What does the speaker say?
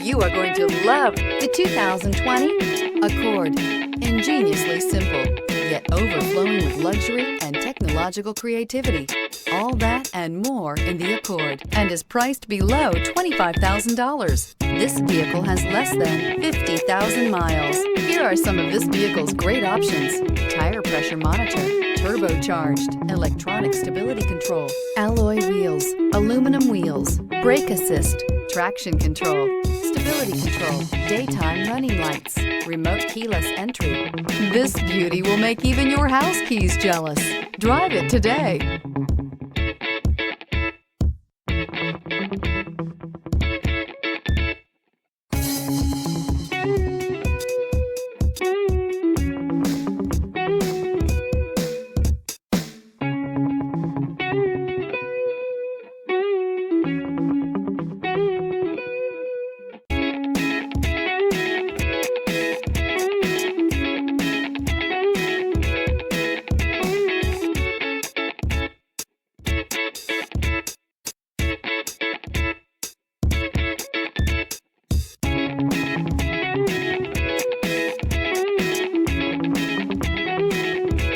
You are going to love the 2020 Accord. Ingeniously simple, yet overflowing with luxury and technological creativity. All that and more in the Accord, and is priced below $25,000. This vehicle has less than 50,000 miles. Here are some of this vehicle's great options: tire pressure monitor, turbocharged, electronic stability control, alloy wheels, aluminum wheels, brake assist, traction control, stability control, daytime running lights, remote keyless entry. This beauty will make even your house keys jealous. Drive it today.